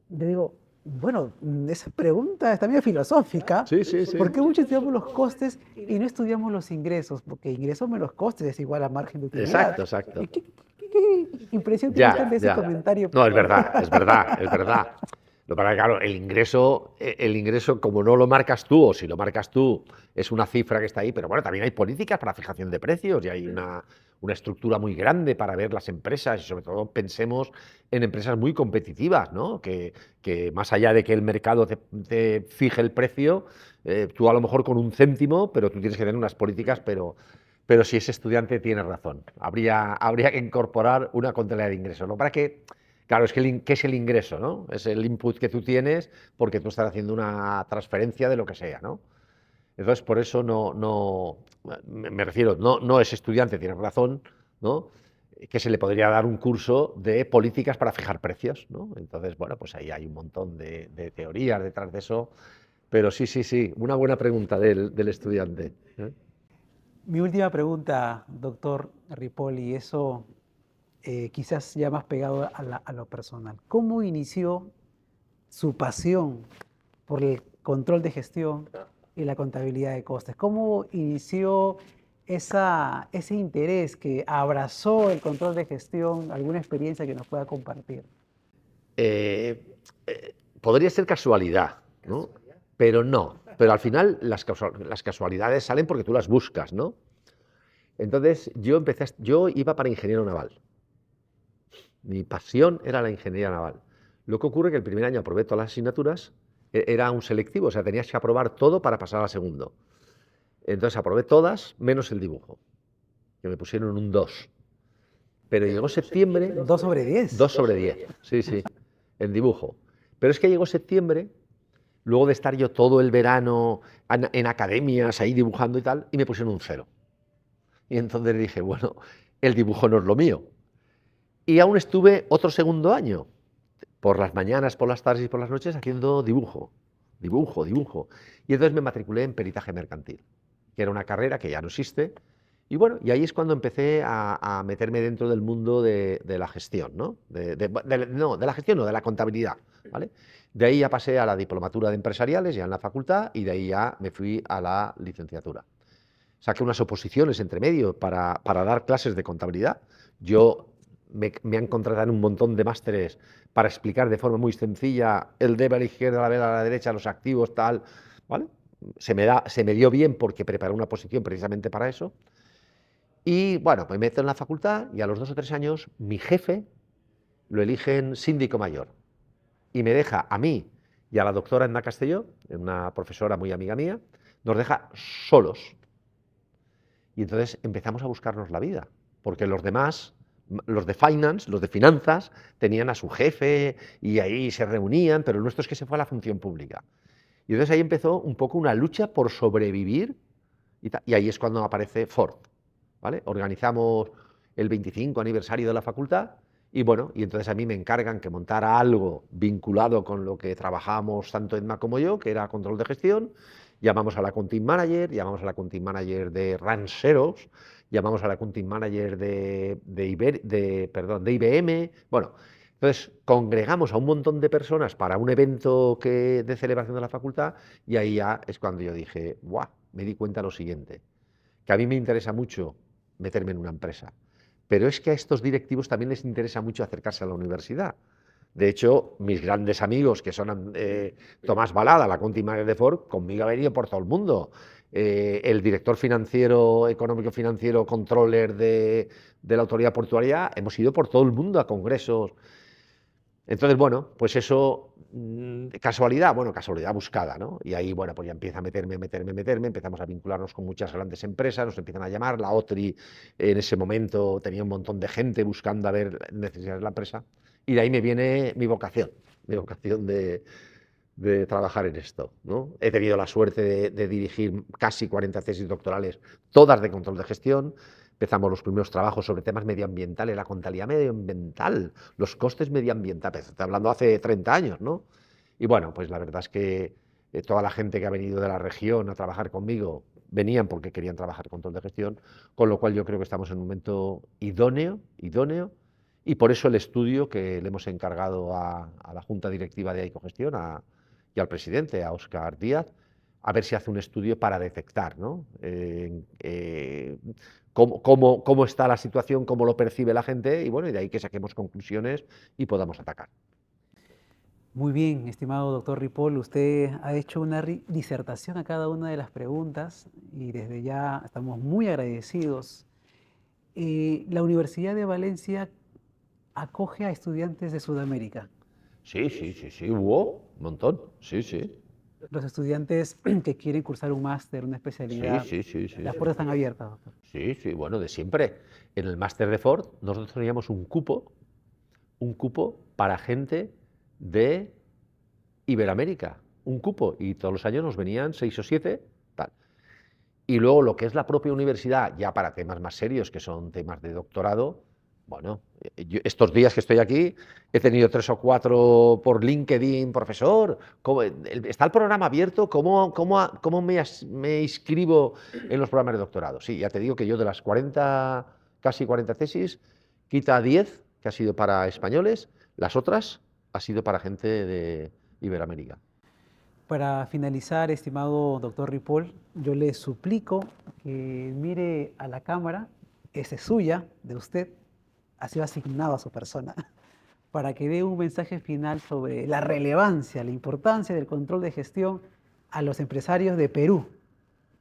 Le digo, bueno, esa pregunta está medio filosófica. Sí, sí, sí. ¿Por qué mucho estudiamos los costes y no estudiamos los ingresos? Porque ingresos menos costes es igual a margen de utilidad. Exacto, exacto. ¿Y qué impresión tiene usted Ya, de ese ya. comentario? No, es verdad, es verdad, es verdad. Lo que pasa es que, claro, el ingreso, como no lo marcas tú, o si lo marcas tú, es una cifra que está ahí, pero bueno, también hay políticas para fijación de precios y hay una estructura muy grande para ver las empresas y sobre todo pensemos en empresas muy competitivas, ¿no? Que más allá de que el mercado te fije el precio, tú a lo mejor con un céntimo, pero tú tienes que tener unas políticas, pero si es estudiante tiene razón. Habría que incorporar una contabilidad de ingresos. Lo para que, claro, es que ¿qué es el ingreso, no? Es el input que tú tienes porque tú estás haciendo una transferencia de lo que sea, ¿no? Entonces, por eso me refiero, no es estudiante, tienes razón, ¿no? Que se le podría dar un curso de políticas para fijar precios, ¿no? Entonces, bueno, pues ahí hay un montón de teorías detrás de eso. Pero sí, una buena pregunta del estudiante, ¿eh? Mi última pregunta, doctor Ripoll, y eso quizás ya más pegado a lo personal. ¿Cómo inició su pasión por el control de gestión y la contabilidad de costes? ¿Cómo inició ese interés que abrazó el control de gestión? ¿Alguna experiencia que nos pueda compartir? Eh, Podría ser casualidad, ¿no? Pero no. Pero al final las casualidades salen porque tú las buscas, ¿no? Entonces yo iba para ingeniero naval. Mi pasión era la ingeniería naval. Lo que ocurre es que el primer año aprobé todas las asignaturas, era un selectivo, o sea, tenías que aprobar todo para pasar al segundo. Entonces aprobé todas, menos el dibujo, que me pusieron un 2. Pero llegó septiembre, 2/10. 2 sobre 10, sí, sí, en dibujo. Pero es que llegó septiembre, luego de estar yo todo el verano en academias ahí dibujando y tal, y me pusieron un 0. Y entonces dije, bueno, el dibujo no es lo mío. Y aún estuve otro segundo año, por las mañanas, por las tardes y por las noches, haciendo dibujo, dibujo, dibujo. Y entonces me matriculé en peritaje mercantil, que era una carrera que ya no existe. Y bueno, y ahí es cuando empecé a meterme dentro del mundo de la gestión, ¿no? No, de la gestión, no, de la contabilidad, ¿vale? De ahí ya pasé a la diplomatura de empresariales, ya en la facultad, y de ahí ya me fui a la licenciatura. Saqué unas oposiciones entre medio para dar clases de contabilidad. Me han contratado en un montón de másteres para explicar de forma muy sencilla el debe a la izquierda, la B a la derecha, los activos, tal, ¿vale? Se me dio bien porque preparé una posición precisamente para eso. Y bueno, me meto en la facultad y a los 2 o 3 años mi jefe lo eligen síndico mayor y me deja a mí y a la doctora Edna Castelló, una profesora muy amiga mía, nos deja solos. Y entonces empezamos a buscarnos la vida, porque los demás, los de finance, los de finanzas, tenían a su jefe y ahí se reunían, pero el nuestro es que se fue a la función pública. Y entonces ahí empezó un poco una lucha por sobrevivir y ahí es cuando aparece Ford, ¿vale? Organizamos el 25 aniversario de la facultad y bueno, y entonces a mí me encargan que montara algo vinculado con lo que trabajábamos tanto Edma como yo, que era control de gestión. Llamamos a la Accounting Manager, llamamos a la Accounting Manager de Ranseros, llamamos a la Accounting Manager de IBM. Bueno, entonces congregamos a un montón de personas para un evento de celebración de la facultad y ahí ya es cuando yo dije, ¡guau! Me di cuenta de lo siguiente, que a mí me interesa mucho meterme en una empresa, pero es que a estos directivos también les interesa mucho acercarse a la universidad. De hecho, mis grandes amigos, que son Tomás Balada, la Conti Manager de Ford, conmigo ha venido por todo el mundo. El director financiero, económico financiero, controller de la autoridad portuaria, hemos ido por todo el mundo a congresos. Entonces, bueno, pues eso, casualidad, bueno, casualidad buscada, ¿no? Y ahí, bueno, pues ya empieza a meterme, empezamos a vincularnos con muchas grandes empresas, nos empiezan a llamar, la OTRI en ese momento tenía un montón de gente buscando a ver necesidades de la empresa, y de ahí me viene mi vocación de trabajar en esto, ¿no? He tenido la suerte de dirigir casi 40 tesis doctorales, todas de control de gestión. Empezamos los primeros trabajos sobre temas medioambientales, la contabilidad medioambiental, los costes medioambientales. Estoy hablando hace 30 años, ¿no? Y bueno, pues la verdad es que toda la gente que ha venido de la región a trabajar conmigo venían porque querían trabajar control de gestión, con lo cual yo creo que estamos en un momento idóneo, y por eso el estudio que le hemos encargado a la Junta Directiva de Ecogestión y al presidente, a Óscar Díaz, a ver si hace un estudio para detectar, ¿no? Cómo está la situación, cómo lo percibe la gente, y bueno, y de ahí que saquemos conclusiones y podamos atacar. Muy bien, estimado doctor Ripoll, usted ha hecho una disertación a cada una de las preguntas y desde ya estamos muy agradecidos. La Universidad de Valencia acoge a estudiantes de Sudamérica. Sí, sí, sí, sí, hubo un montón, sí, sí. Los estudiantes que quieren cursar un máster, una Sí, especialidad, sí, sí, sí, las sí. puertas están abiertas, doctor. Sí, sí, bueno, de siempre. En el máster de Ford nosotros teníamos un cupo para gente de Iberoamérica, un cupo, y todos los años nos venían 6 o 7, tal. Y luego lo que es la propia universidad, ya para temas más serios, que son temas de doctorado, bueno, estos días que estoy aquí he tenido 3 o 4 por LinkedIn, profesor, ¿está el programa abierto? ¿Cómo me inscribo en los programas de doctorado? Sí, ya te digo que yo de las 40, casi 40 tesis, Quita 10, que ha sido para españoles, las otras ha sido para gente de Iberoamérica. Para finalizar, estimado doctor Ripoll, yo le suplico que mire a la cámara, esa es suya, de usted, ha sido asignado a su persona, para que dé un mensaje final sobre la relevancia, la importancia del control de gestión a los empresarios de Perú,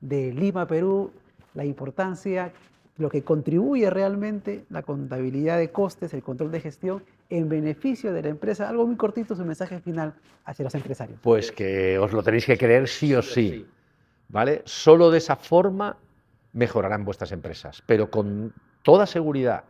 de Lima, Perú, la importancia, lo que contribuye realmente la contabilidad de costes, el control de gestión en beneficio de la empresa. Algo muy cortito, su mensaje final hacia los empresarios. Pues que os lo tenéis que creer sí o sí, ¿vale? Solo de esa forma mejorarán vuestras empresas, pero con toda seguridad,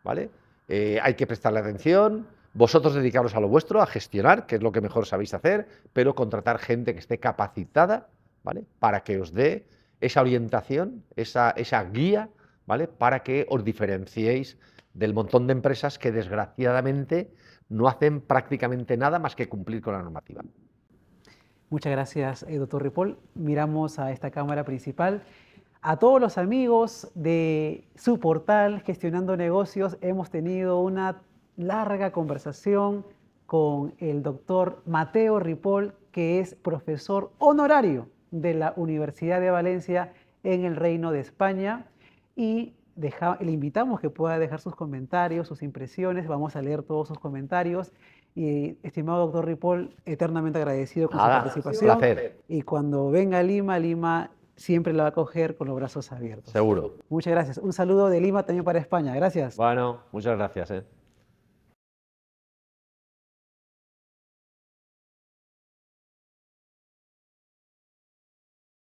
¿vale? Hay que prestarle atención, vosotros dedicaros a lo vuestro, a gestionar, que es lo que mejor sabéis hacer, pero contratar gente que esté capacitada, ¿vale? Para que os dé esa orientación, esa guía, ¿vale? Para que os diferenciéis del montón de empresas que desgraciadamente no hacen prácticamente nada más que cumplir con la normativa. Muchas gracias, doctor Ripoll. Miramos a esta cámara principal. A todos los amigos de su portal Gestionando Negocios, hemos tenido una larga conversación con el doctor Mateo Ripoll, que es profesor honorario de la Universidad de Valencia en el Reino de España. Y le invitamos que pueda dejar sus comentarios, sus impresiones. Vamos a leer todos sus comentarios. Y, estimado doctor Ripoll, eternamente agradecido con su participación. Un placer. Y cuando venga a Lima, Lima siempre la va a acoger con los brazos abiertos. Seguro. Muchas gracias. Un saludo de Lima también para España. Gracias. Bueno, muchas gracias.